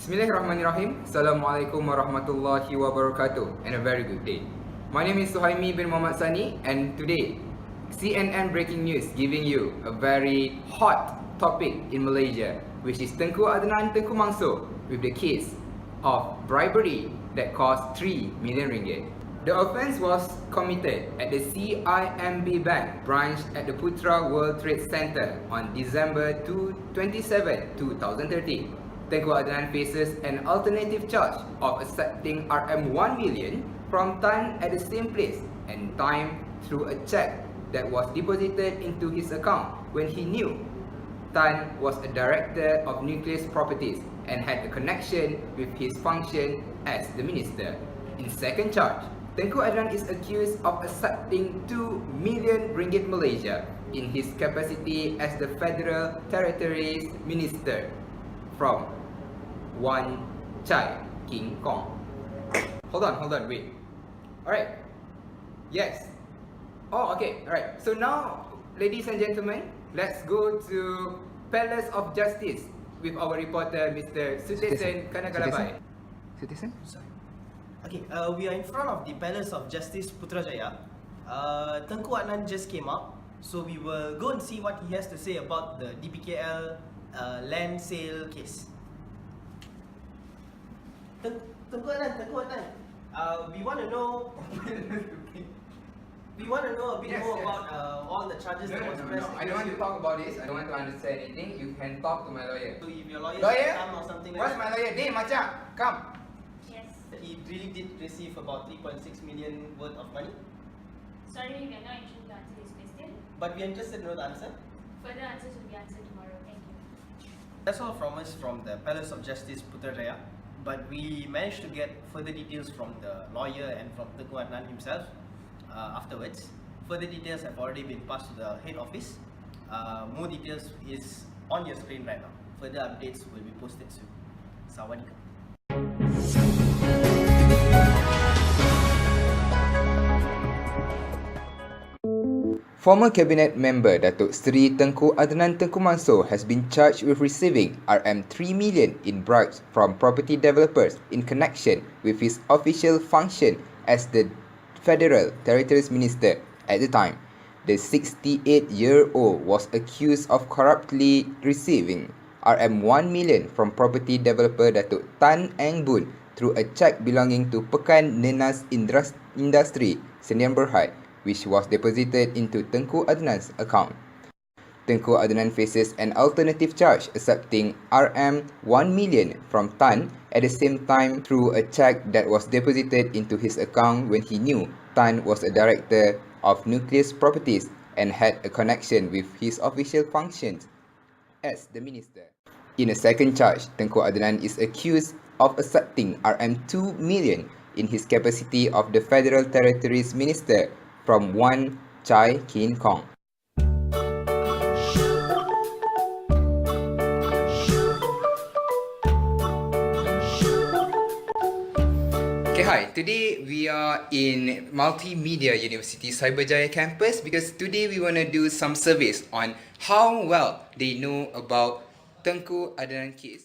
Bismillahirrahmanirrahim. Assalamualaikum warahmatullahi wabarakatuh, and a very good day. My name is Suhaimi bin Muhammad Sani, and today CNN breaking news giving you a very hot topic in Malaysia, which is Tengku Adnan Tengku Mansor with the case of bribery that cost 3 million ringgit. The offence was committed at the CIMB Bank branch at the Putra World Trade Center on December 27, 2013. Tengku Adnan faces an alternative charge of accepting RM1 million from Tan at the same place and time through a cheque that was deposited into his account when he knew Tan was a director of nucleus properties and had a connection with his function as the minister. In second charge, Tengku Adnan is accused of accepting 2 million ringgit Malaysia in his capacity as the Federal Territories Minister from Wan Chai King Kong. Hold on, wait. Alright. Yes. Oh, okay. Alright. So now, ladies and gentlemen, let's go to Palace of Justice with our reporter, Mr. Sutesen Kanagalabai. Citizen? Okay, we are in front of the Palace of Justice Putrajaya. Tengku Adnan just came up, so we will go and see what he has to say about the DPKL land sale case. Tengku Adnan, we want to know. We want to know a bit more about all the charges that was pressed. I don't want to talk about this. I don't want to understand anything. You can talk to my lawyer. So if your lawyer come or something like Where's that. my lawyer? Dey, Macam, come. He really did receive about 3.6 million worth of money. Sorry, we are not able to answer this question. But we are interested to know the answer. Further answers will be answered tomorrow. Thank you. That's all from us from the Palace of Justice Putrajaya. But we managed to get further details from the lawyer and from Tengku Adnan himself afterwards. Further details have already been passed to the head office. More details is on your screen right now. Further updates will be posted soon. Sawadika. Former cabinet member Datuk Seri Tengku Adnan Tengku Mansor has been charged with receiving RM3 million in bribes from property developers in connection with his official function as the Federal Territories Minister at the time. The 68-year-old was accused of corruptly receiving RM1 million from property developer Datuk Tan Eng Boon through a cheque belonging to Pekan Nenas Industri, Sdn Bhd, which was deposited into Tengku Adnan's account. Tengku Adnan faces an alternative charge accepting RM1 million from Tan at the same time through a cheque that was deposited into his account when he knew Tan was a director of nucleus properties and had a connection with his official functions as the minister. In a second charge, Tengku Adnan is accused of accepting RM2 million in his capacity of the Federal Territories Minister from Wan Chai King Kong. Okay, hi. Today we are in Multimedia University Cyberjaya campus because today we want to do some surveys on how well they know about Tengku Adnan case.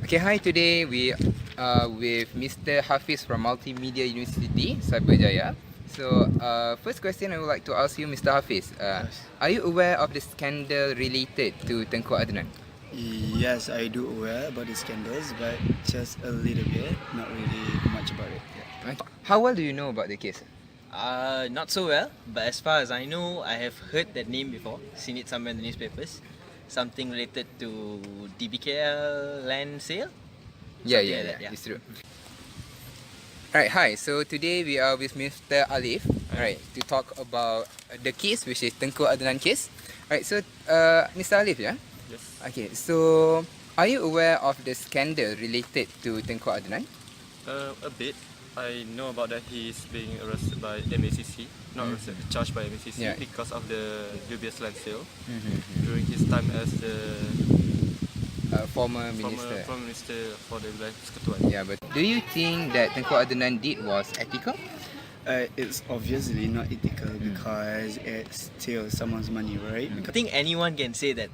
Okay, hi. Today we are with Mr. Hafiz from Multimedia University Cyberjaya. So, first question I would like to ask you, Mr. Hafiz. Are you aware of the scandal related to Tengku Adnan? Yes, I do aware about the scandals, but just a little bit, not really much about it. Yeah. How well do you know about the case? Not so well, but as far as I know, I have heard that name before, seen it somewhere in the newspapers. Something related to DBKL land sale? Yeah, Something like that, it's true. Alright, hi. So today we are with Mr. Alif, alright, to talk about the case, which is Tengku Adnan case. Alright, so Mr. Alif, yeah? Yes. Okay, so are you aware of the scandal related to Tengku Adnan? A bit. I know about that he is being arrested by MACC, not arrested, charged by MACC because of the dubious land sale during his time as the Former minister. Former minister for the wilayah Persekutuan. Yeah, but do you think that Tengku Adnan did was ethical? It's obviously not ethical because it's still someone's money, right? I think anyone can say that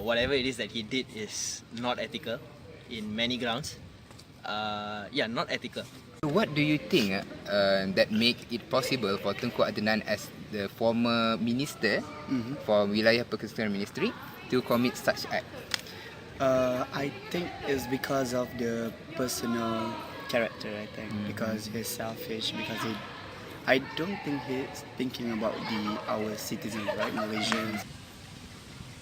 whatever it is that he did is not ethical. in many grounds. Yeah, not ethical. So what do you think that make it possible for Tengku Adnan as the former minister for Wilayah Persekutuan Ministry to commit such act? I think it's because of the personal character. I think because he's selfish. Because I don't think he's thinking about our citizens, right, Malaysians.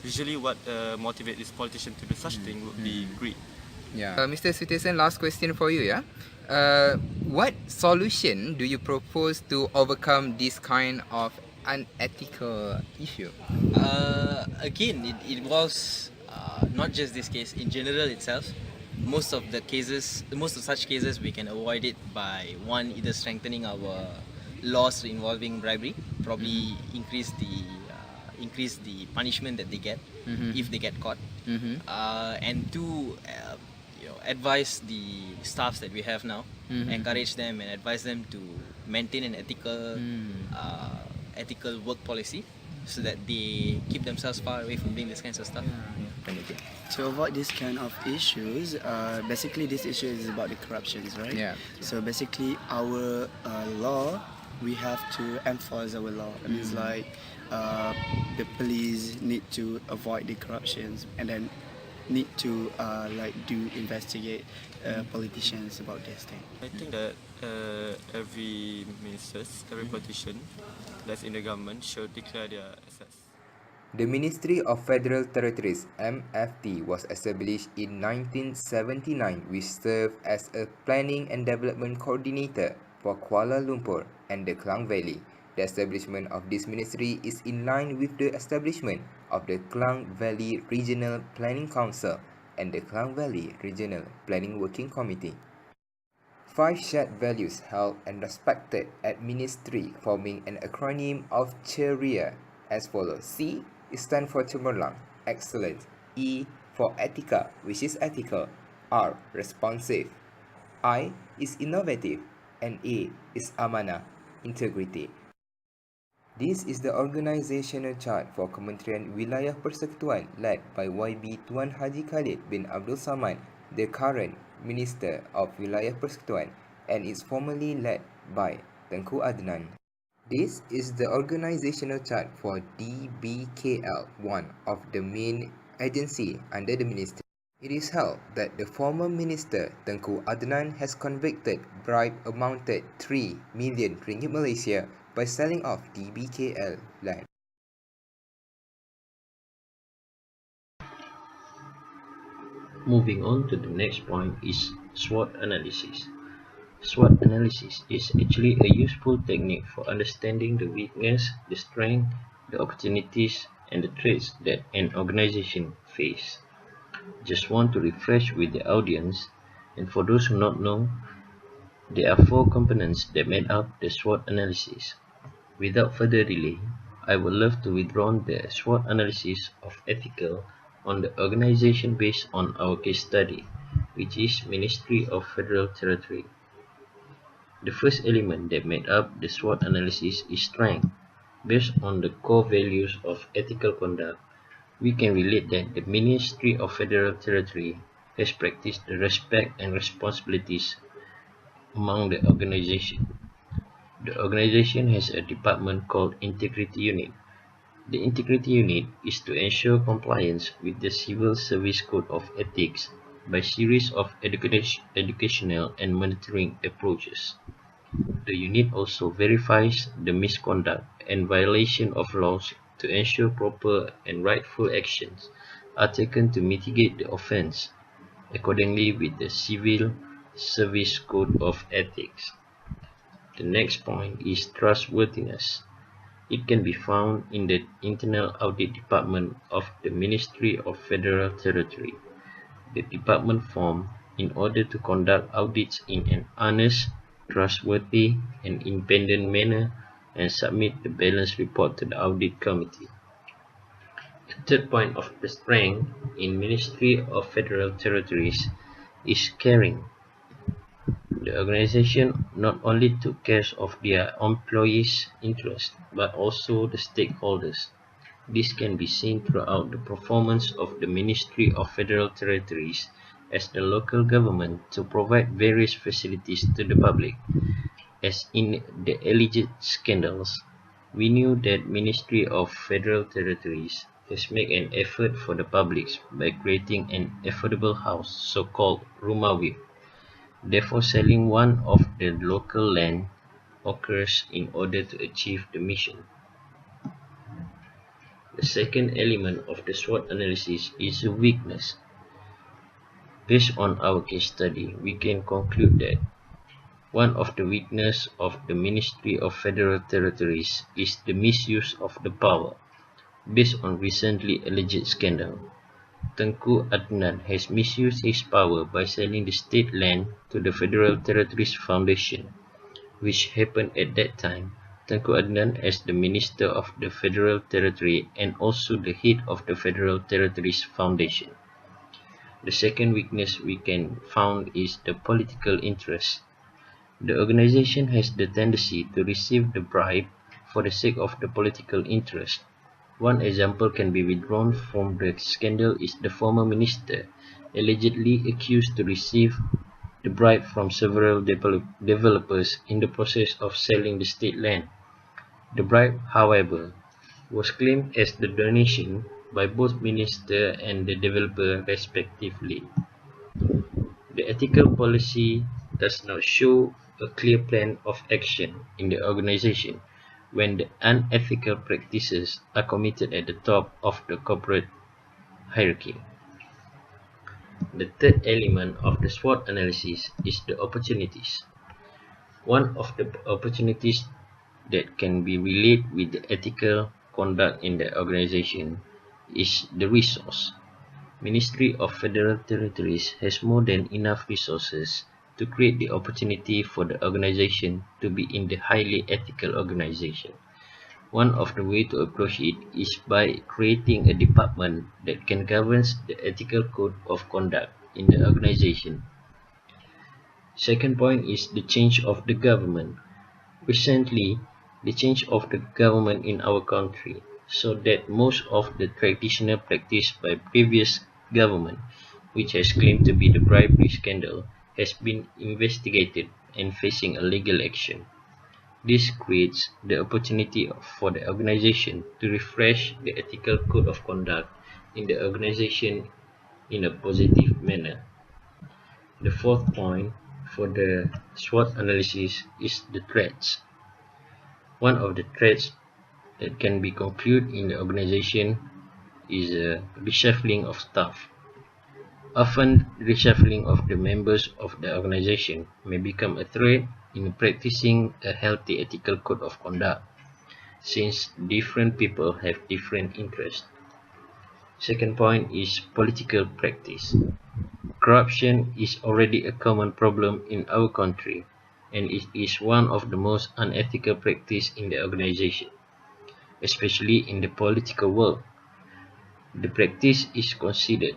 Usually, what motivates this politician to do such thing would be greed. Yeah. Mr. Sutesen, last question for you. Yeah. What solution do you propose to overcome this kind of unethical issue? Again, it involves not just this case, in general itself. Most of such cases, we can avoid it by one, either strengthening our laws involving bribery, probably increase the punishment that they get if they get caught, and two, advise the staffs that we have now, encourage them and advise them to maintain an ethical work policy, so that they keep themselves far away from doing this kinds of stuff. To avoid this kind of issues, basically this issue is about the corruptions, right? Yeah. So basically our law, we have to enforce our law. It means like the police need to avoid the corruptions and then need to investigate politicians about this thing. I think that every ministers, every politician that's in the government should declare their assets. The Ministry of Federal Territories (MFT) was established in 1979, which served as a planning and development coordinator for Kuala Lumpur and the Klang Valley. The establishment of this ministry is in line with the establishment of the Klang Valley Regional Planning Council and the Klang Valley Regional Planning Working Committee. 5 shared values held and respected at ministry, forming an acronym of CHERIA as follows. C stands for cemerlang, excellent. E for etika, which is ethical. R, responsive. I is innovative. And A is amanah, integrity. This is the organizational chart for Kementerian Wilayah Persekutuan led by YB Tuan Haji Khalid bin Abdul Samad, the current Minister of Wilayah Persekutuan, and is formerly led by Tengku Adnan. This is the organizational chart for DBKL, one of the main agency under the ministry. It is held that the former minister Tengku Adnan has convicted bribe amounted 3 million ringgit Malaysia by selling off DBKL land. Moving on to the next point is SWOT analysis. SWOT analysis is actually a useful technique for understanding the weakness, the strength, the opportunities, and the threats that an organization face. Just want to refresh with the audience, and for those who not know, there are 4 components that made up the SWOT analysis. Without further delay, I would love to withdraw the SWOT analysis of ethical on the organization based on our case study, which is Ministry of Federal Territory. The first element that made up the SWOT analysis is strength. Based on the core values of ethical conduct, we can relate that the Ministry of Federal Territory has practiced the respect and responsibilities among the organization. The organization has a department called Integrity Unit. The Integrity Unit is to ensure compliance with the Civil Service Code of Ethics by series of educational and monitoring approaches. The unit also verifies the misconduct and violation of laws to ensure proper and rightful actions are taken to mitigate the offense, accordingly with the Civil Service Code of Ethics. The next point is trustworthiness. It can be found in the Internal Audit Department of the Ministry of Federal Territory. The department formed in order to conduct audits in an honest, trustworthy, and independent manner and submit the balanced report to the audit committee. The third point of the strength in Ministry of Federal Territories is caring. The organization not only took care of their employees' interests, but also the stakeholders. This can be seen throughout the performance of the Ministry of Federal Territories as the local government to provide various facilities to the public. As in the alleged scandals, we knew that Ministry of Federal Territories has made an effort for the public by creating an affordable house, so-called rumah whip. Therefore, selling one of the local land occurs in order to achieve the mission. The second element of the SWOT analysis is a weakness. Based on our case study, we can conclude that one of the weaknesses of the Ministry of Federal Territories is the misuse of the power. Based on recently alleged scandal, Tengku Adnan has misused his power by selling the state land to the Federal Territories Foundation, which happened at that time. Tengku Adnan as the Minister of the Federal Territory and also the head of the Federal Territories Foundation. The second weakness we can found is the political interest. The organization has the tendency to receive the bribe for the sake of the political interest. One example can be withdrawn from the scandal is the former minister allegedly accused to receive the bribe from several developers in the process of selling the state land. The bribe, however, was claimed as the donation by both minister and the developer respectively. The ethical policy does not show a clear plan of action in the organization when the unethical practices are committed at the top of the corporate hierarchy. The third element of the SWOT analysis is the opportunities. One of the opportunities that can be related with the ethical conduct in the organization is the resource. Ministry of Federal Territories has more than enough resources to create the opportunity for the organization to be in the highly ethical organization. One of the ways to approach it is by creating a department that can govern the ethical code of conduct in the organization. Second point is the change of the government. Recently, the change of the government in our country so that most of the traditional practice by previous government, which has claimed to be the bribery scandal, has been investigated and facing a legal action. This creates the opportunity for the organization to refresh the ethical code of conduct in the organization in a positive manner. The fourth point for the SWOT analysis is the threats. One of the threats that can be concluded in the organization is a reshuffling of staff. Often, reshuffling of the members of the organization may become a threat in practicing a healthy ethical code of conduct, since different people have different interests. Second point is political practice. Corruption is already a common problem in our country, and it is one of the most unethical practices in the organization, especially in the political world. The practice is considered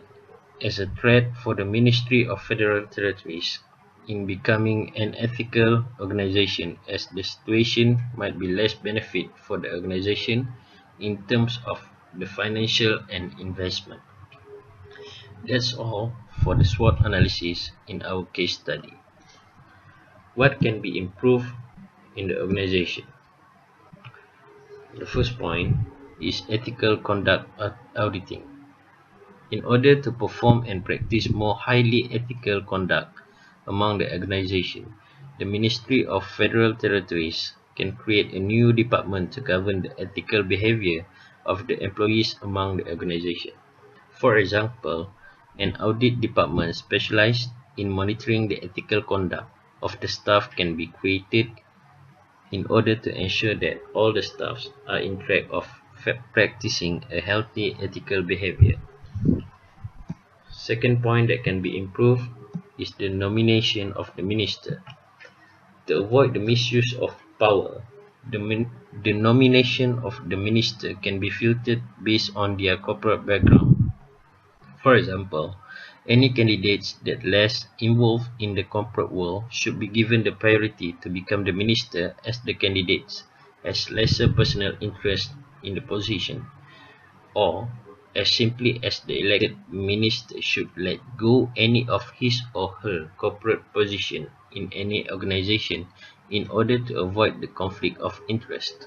as a threat for the Ministry of Federal Territories in becoming an ethical organization, as the situation might be less benefit for the organization in terms of the financial and investment. That's all for the SWOT analysis in our case study. What can be improved in the organization? The first point is ethical conduct auditing. In order to perform and practice more highly ethical conduct among the organization, the Ministry of Federal Territories can create a new department to govern the ethical behavior of the employees among the organization. For example, an audit department specialized in monitoring the ethical conduct of the staff can be created in order to ensure that all the staffs are in track of practicing a healthy ethical behavior. Second point that can be improved is the nomination of the minister. To avoid the misuse of power, the nomination of the minister can be filtered based on their corporate background. For example, any candidates that less involved in the corporate world should be given the priority to become the minister, as the candidates has lesser personal interest in the position. Or as simply as the elected minister should let go any of his or her corporate position in any organization in order to avoid the conflict of interest.